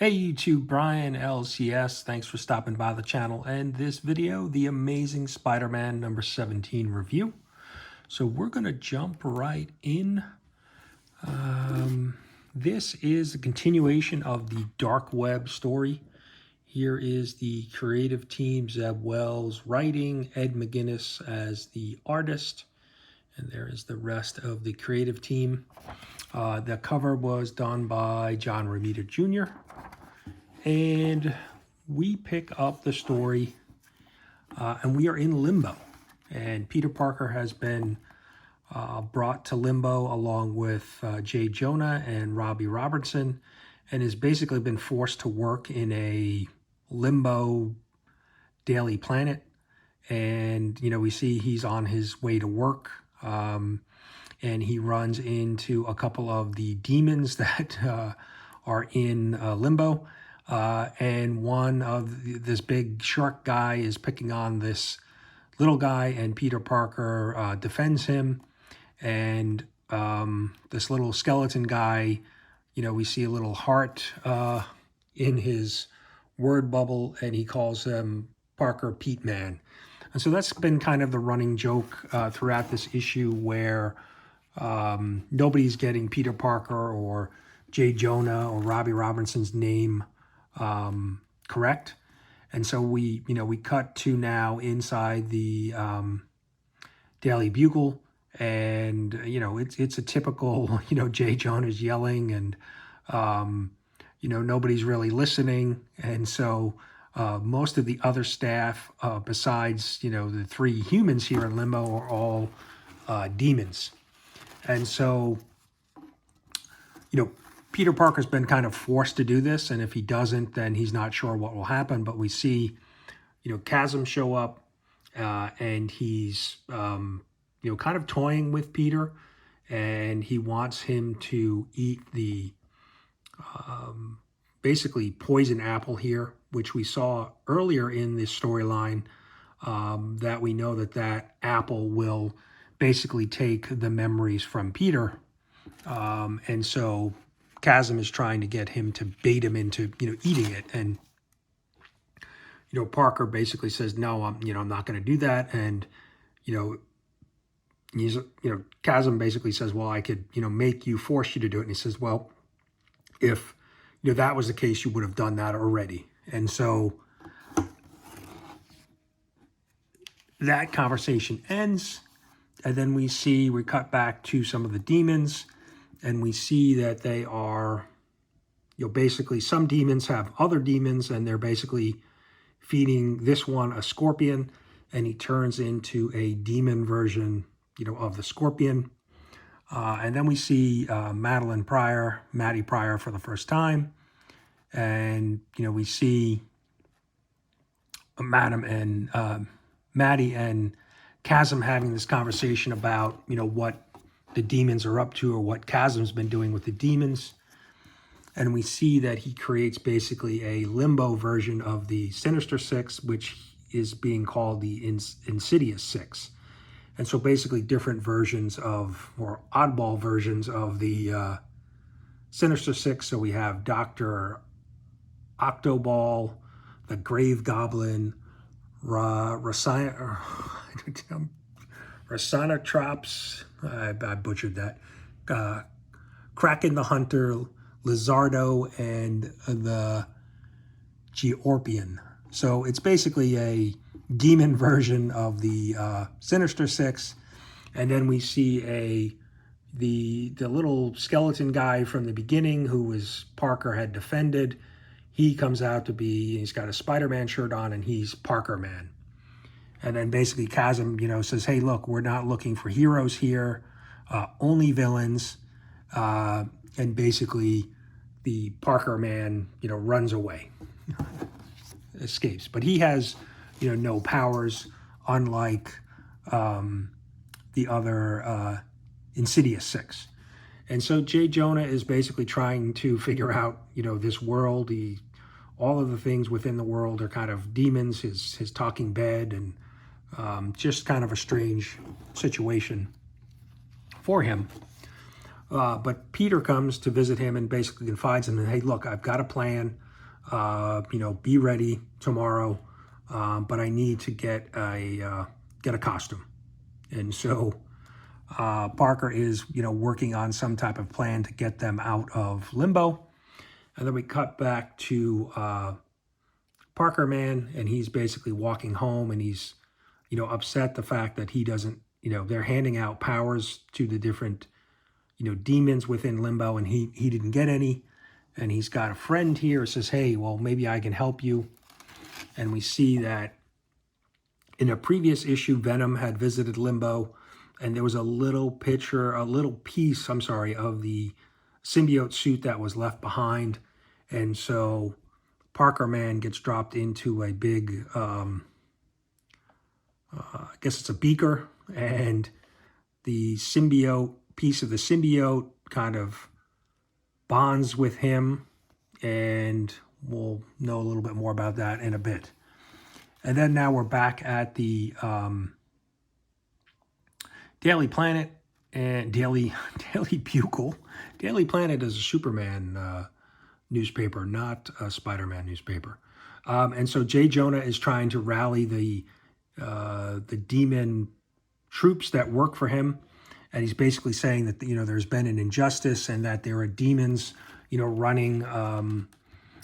Hey YouTube, Brian LCS, thanks for stopping by the channel and this video, the Amazing Spider-Man number 17 review. So we're going to jump right in. This is a continuation of the Dark Web story. Here is the creative team, Zeb Wells writing, Ed McGuinness as the artist, and there is the rest of the creative team. The cover was done by John Romita Jr., and we pick up the story, and we are in Limbo. And Peter Parker has been brought to Limbo along with J. Jonah and Robbie Robertson, and has basically been forced to work in a Limbo Daily Planet. And, you know, we see he's on his way to work, and he runs into a couple of the demons that are in Limbo. And one of this big shark guy is picking on this little guy, and Peter Parker defends him. And this little skeleton guy, you know, we see a little heart in his word bubble, and he calls him Parker Pete Man. And so that's been kind of the running joke throughout this issue, where nobody's getting Peter Parker or J. Jonah or Robbie Robertson's name correct. And so we cut to now inside the Daily Bugle, and it's a typical J. Jonah's yelling, and nobody's really listening. And so most of the other staff, besides the three humans here in Limbo, are all demons. And so Peter Parker's been kind of forced to do this, and if he doesn't, then he's not sure what will happen. But we see, Chasm show up, and he's, kind of toying with Peter, and he wants him to eat the, basically poison apple here, which we saw earlier in this storyline, that we know that apple will basically take the memories from Peter, and so Chasm is trying to get him to bait him into, eating it. And, Parker basically says, no, I'm not going to do that. And, Chasm basically says, well, I could, force you to do it. And he says, well, if, that was the case, you would have done that already. And so that conversation ends. And then we cut back to some of the demons. And we see that they are, basically some demons have other demons, and they're basically feeding this one a scorpion, and he turns into a demon version, of the scorpion. And then we see Maddie Pryor for the first time. And, we see Maddie and Chasm having this conversation about, what the demons are up to, or what Chasm's been doing with the demons. And we see that he creates basically a Limbo version of the Sinister Six, which is being called the Insidious Six. And so basically different versions of, or oddball versions of the Sinister Six. So we have Dr. Octoball, the Grave Goblin, Rasanatrops, I butchered that, Kraken the Hunter, Lizardo, and the Georpian. So it's basically a demon version of the Sinister Six. And then we see the little skeleton guy from the beginning, who Parker had defended. He comes out to be, he's got a Spider-Man shirt on, and he's Parker Man. And then basically Chasm, says, hey, look, we're not looking for heroes here, only villains. And basically the Parker Man, runs away, escapes. But he has, no powers, unlike the other Insidious Six. And so J. Jonah is basically trying to figure out, this world. All of the things within the world are kind of demons, his talking bed, and just kind of a strange situation for him. But Peter comes to visit him and basically confides in him, hey, look, I've got a plan. be ready tomorrow, but I need to get a costume. And so Parker is, working on some type of plan to get them out of Limbo. And then we cut back to Parker Man, and he's basically walking home, and he's, upset the fact that he doesn't, they're handing out powers to the different, demons within Limbo, and he didn't get any. And he's got a friend here who says, hey, well, maybe I can help you. And we see that in a previous issue, Venom had visited Limbo, and there was a little piece, of the symbiote suit that was left behind. And so Parker Man gets dropped into a big, I guess it's a beaker, and the piece of the symbiote kind of bonds with him, and we'll know a little bit more about that in a bit. And then now we're back at the Daily Planet and Daily Bugle. Daily Planet is a Superman newspaper, not a Spider-Man newspaper. And so J. Jonah is trying to rally the demon troops that work for him. And he's basically saying that, there's been an injustice and that there are demons, running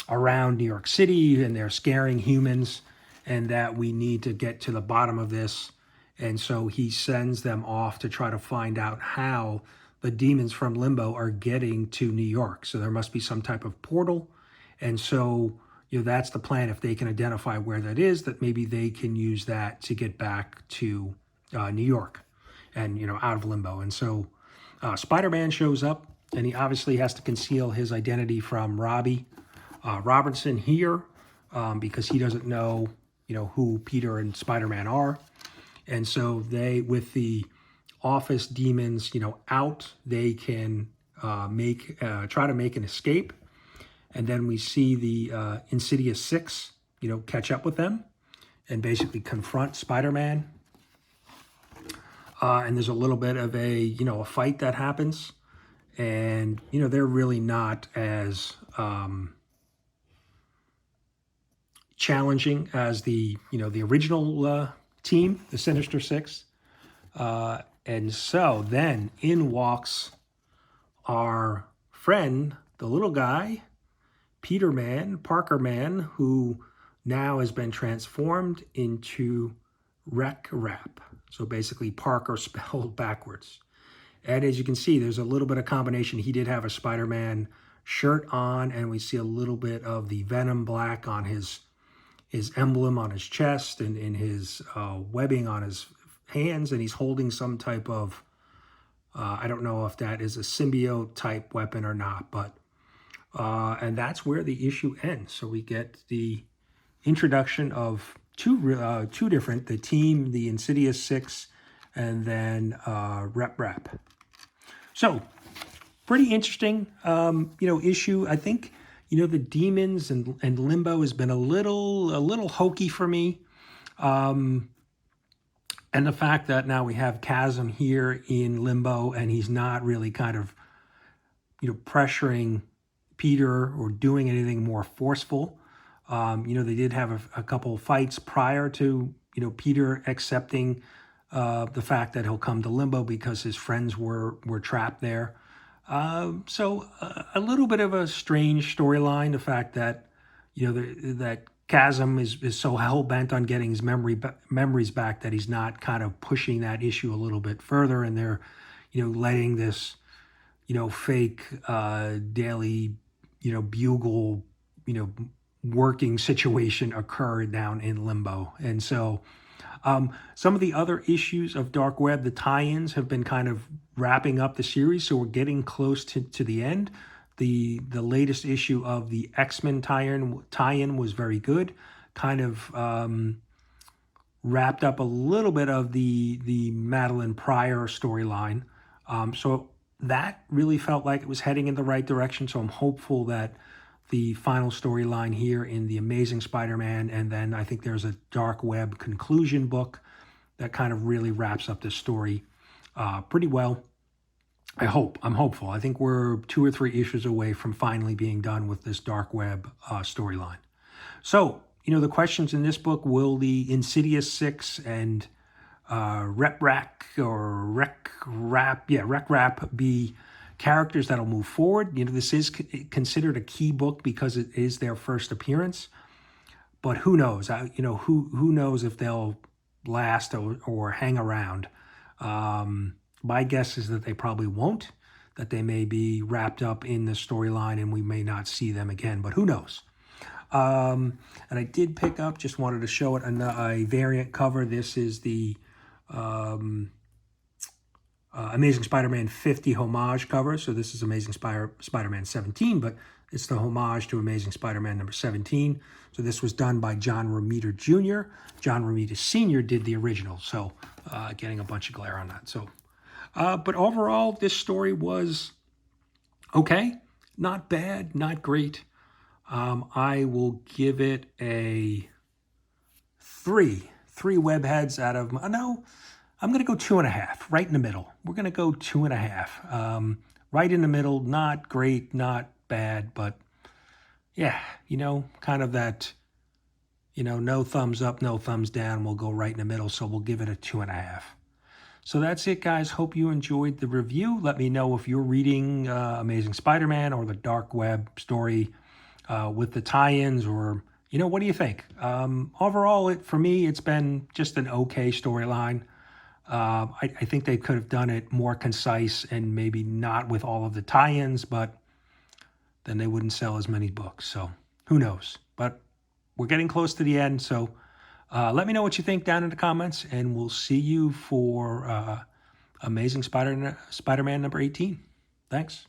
around New York City, and they're scaring humans, and that we need to get to the bottom of this. And so he sends them off to try to find out how the demons from Limbo are getting to New York. So there must be some type of portal. And so, that's the plan. If they can identify where that is, that maybe they can use that to get back to New York and, out of Limbo. And so Spider-Man shows up, and he obviously has to conceal his identity from Robbie Robertson here, because he doesn't know, who Peter and Spider-Man are. And so they, with the office demons, out, they can try to make an escape. And then we see the Insidious Six, catch up with them and basically confront Spider-Man. And there's a little bit of a fight that happens. And, they're really not as challenging as the original team, the Sinister Six. And so then in walks our friend, the little guy, Peter Man, Parker Man, who now has been transformed into Wreck Rap. So basically Parker spelled backwards. And as you can see, there's a little bit of combination. He did have a Spider-Man shirt on, and we see a little bit of the Venom black on his emblem on his chest, and in his webbing on his hands, and he's holding some type of, I don't know if that is a symbiote type weapon or not, but, and that's where the issue ends. So we get the introduction of two different, the team, the Insidious Six, and then Rep. So pretty interesting, issue. I think, the demons and Limbo has been a little hokey for me. And the fact that now we have Chasm here in Limbo, and he's not really kind of, pressuring Peter or doing anything more forceful. They did have a couple of fights prior to, Peter accepting the fact that he'll come to Limbo because his friends were trapped there. So a little bit of a strange storyline, the fact that, that Chasm is so hell-bent on getting his memories back that he's not kind of pushing that issue a little bit further, and they're, letting this, fake Daily, Bugle, working situation occur down in Limbo. And so some of the other issues of Dark Web, the tie-ins have been kind of wrapping up the series, so we're getting close to the end. The latest issue of the X-Men tie-in was very good. Kind of wrapped up a little bit of the Madeline Pryor storyline. So that really felt like it was heading in the right direction. So I'm hopeful that the final storyline here in The Amazing Spider-Man, and then I think there's a Dark Web conclusion book that kind of really wraps up this story pretty well. I'm hopeful. I think we're 2 or 3 issues away from finally being done with this dark web storyline. So, the questions in this book: will the Insidious Six and Rep Rack or Rec Rap be characters that'll move forward? This is considered a key book because it is their first appearance. But who knows? Who knows if they'll last or hang around? My guess is that they probably won't, that they may be wrapped up in the storyline and we may not see them again, but who knows? And I did pick up, just wanted to show it, a variant cover. This is the Amazing Spider-Man 50 homage cover. So this is Amazing Spider-Man 17, but it's the homage to Amazing Spider-Man number 17. So this was done by John Romita Jr. John Romita Sr. did the original, so getting a bunch of glare on that. So, but overall, this story was okay. Not bad, not great. I will give it a 3 web heads out of, no, I'm going to go 2.5, right in the middle. We're going to go 2.5. Right in the middle, not great, not bad, but yeah, kind of that, no thumbs up, no thumbs down. We'll go right in the middle, so we'll give it a 2.5. So that's it, guys. Hope you enjoyed the review. Let me know if you're reading Amazing Spider-Man or the Dark Web story with the tie-ins, or, what do you think? Overall, for me, it's been just an okay storyline. I think they could have done it more concise and maybe not with all of the tie-ins, but then they wouldn't sell as many books. So who knows? But we're getting close to the end. So let me know what you think down in the comments, and we'll see you for Amazing Spider-Man number 18. Thanks.